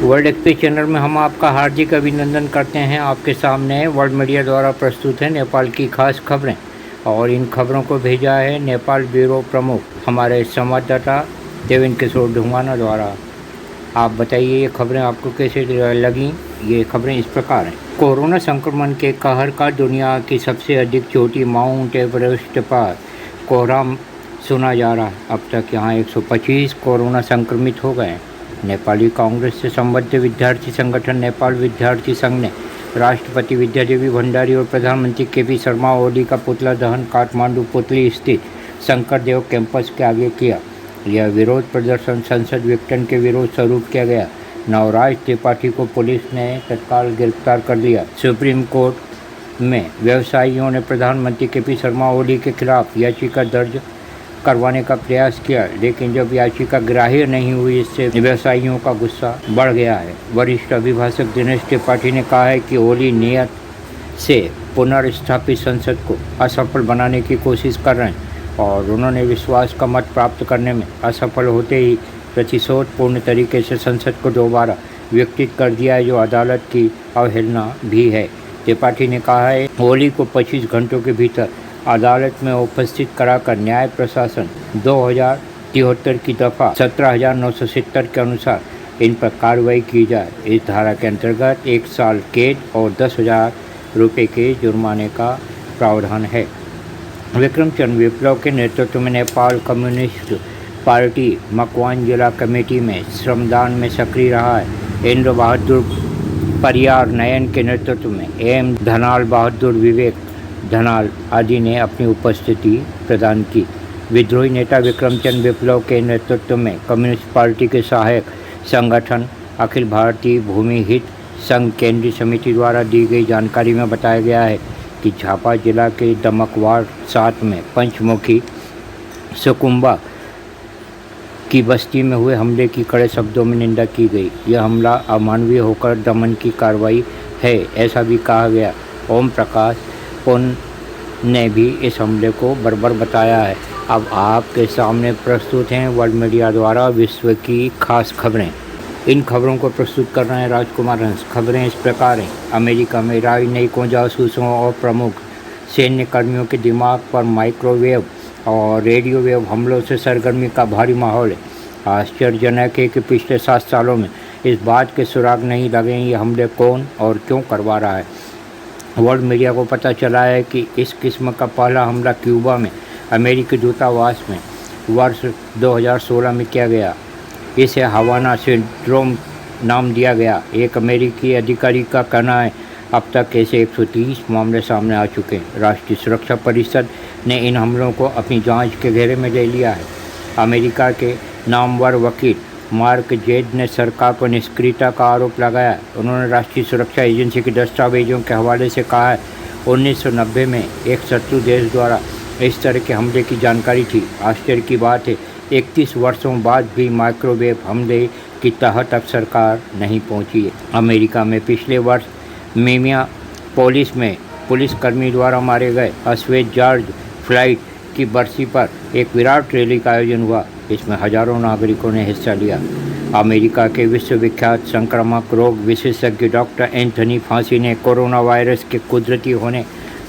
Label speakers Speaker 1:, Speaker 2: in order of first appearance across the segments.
Speaker 1: World express channel में हम आपका हार्दिक अभिनंदन करते हैं। आपके सामने वर्ल्ड मीडिया द्वारा प्रस्तुत है नेपाल की खास खबरें, और इन खबरों को भेजा है नेपाल ब्यूरो प्रमुख हमारे संवाददाता देवेंद्र किशोर ढुंगाना द्वारा। आप बताइए ये खबरें आपको कैसे लगी। ये खबरें इस प्रकार हैं। कोरोना संक्रमण के कहर का दुनिया की सबसे अधिक चोटी माउंट एवरेस्ट पर कोहराम सुना जा रहा है। अब तक यहाँ 125 कोरोना संक्रमित हो गए। नेपाली कांग्रेस से संबद्ध विद्यार्थी संगठन नेपाल विद्यार्थी संघ ने राष्ट्रपति विद्यादेवी भंडारी और प्रधानमंत्री केपी शर्मा ओली का पुतला दहन काठमांडू पुतली स्थित शंकरदेव कैंपस के आगे किया। यह विरोध प्रदर्शन संसद विघटन के विरोध स्वरूप किया गया। नवराज त्रिपाठी को पुलिस ने तत्काल गिरफ्तार कर लिया। सुप्रीम कोर्ट में व्यवसायियों ने प्रधानमंत्री केपी शर्मा ओली के खिलाफ याचिका दर्ज करवाने का प्रयास किया, लेकिन जब याचिका ग्राह्य नहीं हुई, इससे व्यवसायियों का गुस्सा बढ़ गया है। वरिष्ठ अभिभाषक दिनेश त्रिपाठी ने कहा है कि ओली नियत से पुनर्स्थापित संसद को असफल बनाने की कोशिश कर रहे हैं और उन्होंने विश्वास का मत प्राप्त करने में असफल होते ही प्रतिशोधपूर्ण तरीके से संसद को दोबारा विघटित कर दिया है, जो अदालत की अवहेलना भी है। त्रिपाठी ने कहा है ओली को 25 घंटों के भीतर अदालत में उपस्थित कराकर न्याय प्रशासन 2073 की दफ़ा 17,970 के अनुसार इन पर कार्रवाई की जाए। इस धारा के अंतर्गत 1 साल कैद और 10,000 रुपये के जुर्माने का प्रावधान है। विक्रमचंद विप्लव के नेतृत्व में नेपाल कम्युनिस्ट पार्टी मकवान जिला कमेटी में श्रमदान में सक्रिय रहा है। इंद्र बहादुर परियार नयन के नेतृत्व में एम धनाल बहादुर विवेक धनाल आदि ने अपनी उपस्थिति प्रदान की। विद्रोही नेता विक्रमचंद विप्लव के नेतृत्व में कम्युनिस्ट पार्टी के सहायक संगठन अखिल भारतीय भूमि हित संघ केंद्रीय समिति द्वारा दी गई जानकारी में बताया गया है कि झापा जिला के दमकवाड़ 7 में पंचमुखी सुकुम्बा की बस्ती में हुए हमले की कड़े शब्दों में निंदा की गई। यह हमला अमानवीय होकर दमन की कार्रवाई है, ऐसा भी कहा गया। ओम प्रकाश पुन ने भी इस हमले को बर्बर बताया है। अब आपके सामने प्रस्तुत हैं वर्ल्ड मीडिया द्वारा विश्व की खास खबरें। इन खबरों को प्रस्तुत कर रहे हैं राजकुमार हंस। खबरें इस प्रकार हैं। अमेरिका में राजनयिकों, जासूसों और प्रमुख सैन्य कर्मियों के दिमाग पर माइक्रोवेव और रेडियो वेव हमलों से सरगर्मी का भारी माहौल है। आश्चर्यजनक है कि पिछले 7 सालों में इस बात के सुराग नहीं लगे ये हमले कौन और क्यों करवा रहा है। वर्ल्ड मीडिया को पता चला है कि इस किस्म का पहला हमला क्यूबा में अमेरिकी दूतावास में वर्ष 2016 में किया गया। इसे हवाना सिंड्रोम नाम दिया गया। एक अमेरिकी अधिकारी का कहना है अब तक ऐसे 130 मामले सामने आ चुके हैं। राष्ट्रीय सुरक्षा परिषद ने इन हमलों को अपनी जांच के घेरे में ले लिया है। अमेरिका के नामवर वकील मार्क जेड ने सरकार पर निष्क्रियता का आरोप लगाया। उन्होंने राष्ट्रीय सुरक्षा एजेंसी के दस्तावेजों के हवाले से कहा है 1990 में एक शत्रु देश द्वारा इस तरह के हमले की जानकारी थी। आश्चर्य की बात है 31 वर्षों बाद भी माइक्रोवेव हमले की तह तक सरकार नहीं पहुंची है। अमेरिका में पिछले वर्ष मिनियापोलिस में पुलिसकर्मी द्वारा मारे गए अश्वेत जॉर्ज फ्लाइट की बरसी पर एक विराट रैली का आयोजन हुआ। इसमें हजारों नागरिकों ने हिस्सा लिया। अमेरिका के विश्वविख्यात संक्रामक रोग विशेषज्ञ डॉक्टर एंथनी फांसी ने कोरोना वायरस के कुदरती होने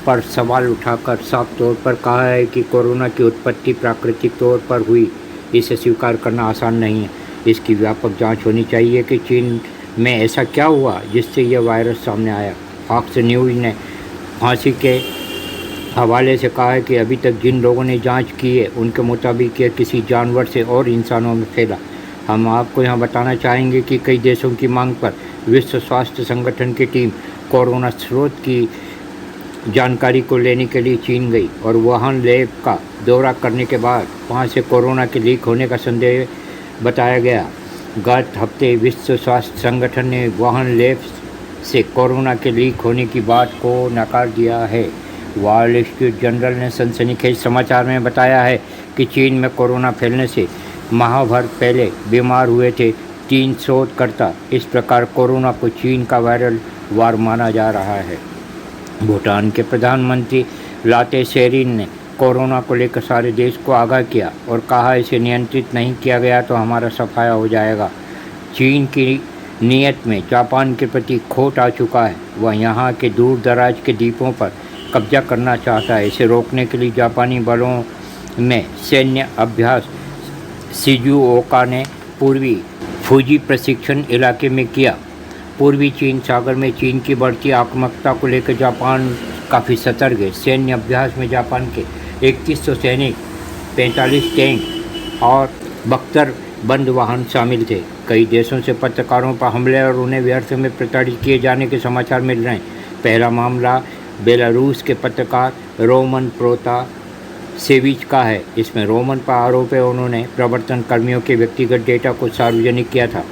Speaker 1: पर सवाल उठाकर साफ तौर पर कहा है कि कोरोना की उत्पत्ति प्राकृतिक तौर पर हुई। इसे स्वीकार करना आसान नहीं है। इसकी व्यापक जांच होनी चाहिए कि चीन में ऐसा क्या हुआ जिससे यह वायरस सामने आया। फॉक्स न्यूज़ ने फांसी के हवाले से कहा है कि अभी तक जिन लोगों ने जांच की है उनके मुताबिक यह किसी जानवर से और इंसानों में फैला। हम आपको यहां बताना चाहेंगे कि कई देशों की मांग पर विश्व स्वास्थ्य संगठन की टीम कोरोना स्रोत की जानकारी को लेने के लिए चीन गई और वुहान लैब का दौरा करने के बाद वहां से कोरोना के लीक होने का संदेह बताया गया। गत हफ्ते विश्व स्वास्थ्य संगठन ने वुहान लैब से कोरोना के लीक होने की बात को नकार दिया है। वॉल स्ट्रीट जर्नल ने सनसनीखेज समाचार में बताया है कि चीन में कोरोना फैलने से माह भर पहले बीमार हुए थे 3 शोधकर्ता। इस प्रकार कोरोना को चीन का वायरल वार माना जा रहा है। भूटान के प्रधानमंत्री लाटे शेरिन ने कोरोना को लेकर सारे देश को आगाह किया और कहा इसे नियंत्रित नहीं किया गया तो हमारा सफाया हो जाएगा। चीन की नीयत में जापान के प्रति खोट आ चुका है। वह यहाँ के दूर दराज के द्वीपों पर कब्जा करना चाहता है। इसे रोकने के लिए जापानी बलों में सैन्य अभ्यास शिजुओका ने पूर्वी फूजी प्रशिक्षण इलाके में किया। पूर्वी चीन सागर में चीन की बढ़ती आक्रामकता को लेकर जापान काफ़ी सतर्क है। सैन्य अभ्यास में जापान के 2100 सैनिक, 45 टैंक और 72 बंद वाहन शामिल थे। कई देशों से पत्रकारों पर हमले और उन्हें व्यर्थ में प्रताड़ित किए जाने के समाचार मिल रहे हैं। पहला मामला बेलारूस के पत्रकार रोमन प्रोतासेविच का है। इसमें रोमन पर आरोप है उन्होंने प्रवर्तन कर्मियों के व्यक्तिगत डेटा को सार्वजनिक किया था।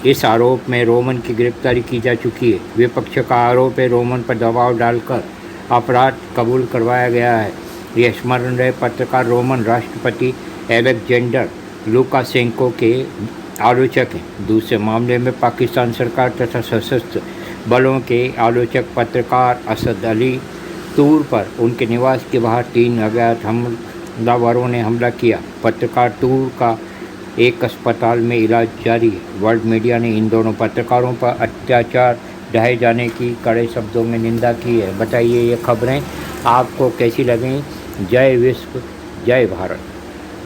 Speaker 1: इस आरोप में रोमन की गिरफ्तारी की जा चुकी है। विपक्ष का आरोप है रोमन पर दबाव डालकर अपराध कबूल करवाया गया है। यह स्मरण रहे, पत्रकार रोमन राष्ट्रपति एलेक्जेंडर लुकाशेंको के आलोचक हैं। दूसरे मामले में पाकिस्तान सरकार तथा सशस्त्र बलों के आलोचक पत्रकार असद अली तूर पर उनके निवास के बाहर 3 अज्ञात हमलावरों ने हमला किया। पत्रकार तूर का एक अस्पताल में इलाज जारी है। वर्ल्ड मीडिया ने इन दोनों पत्रकारों पर अत्याचार ढाए जाने की कड़े शब्दों में निंदा की है। बताइए ये खबरें आपको कैसी लगें। जय विश्व, जय भारत।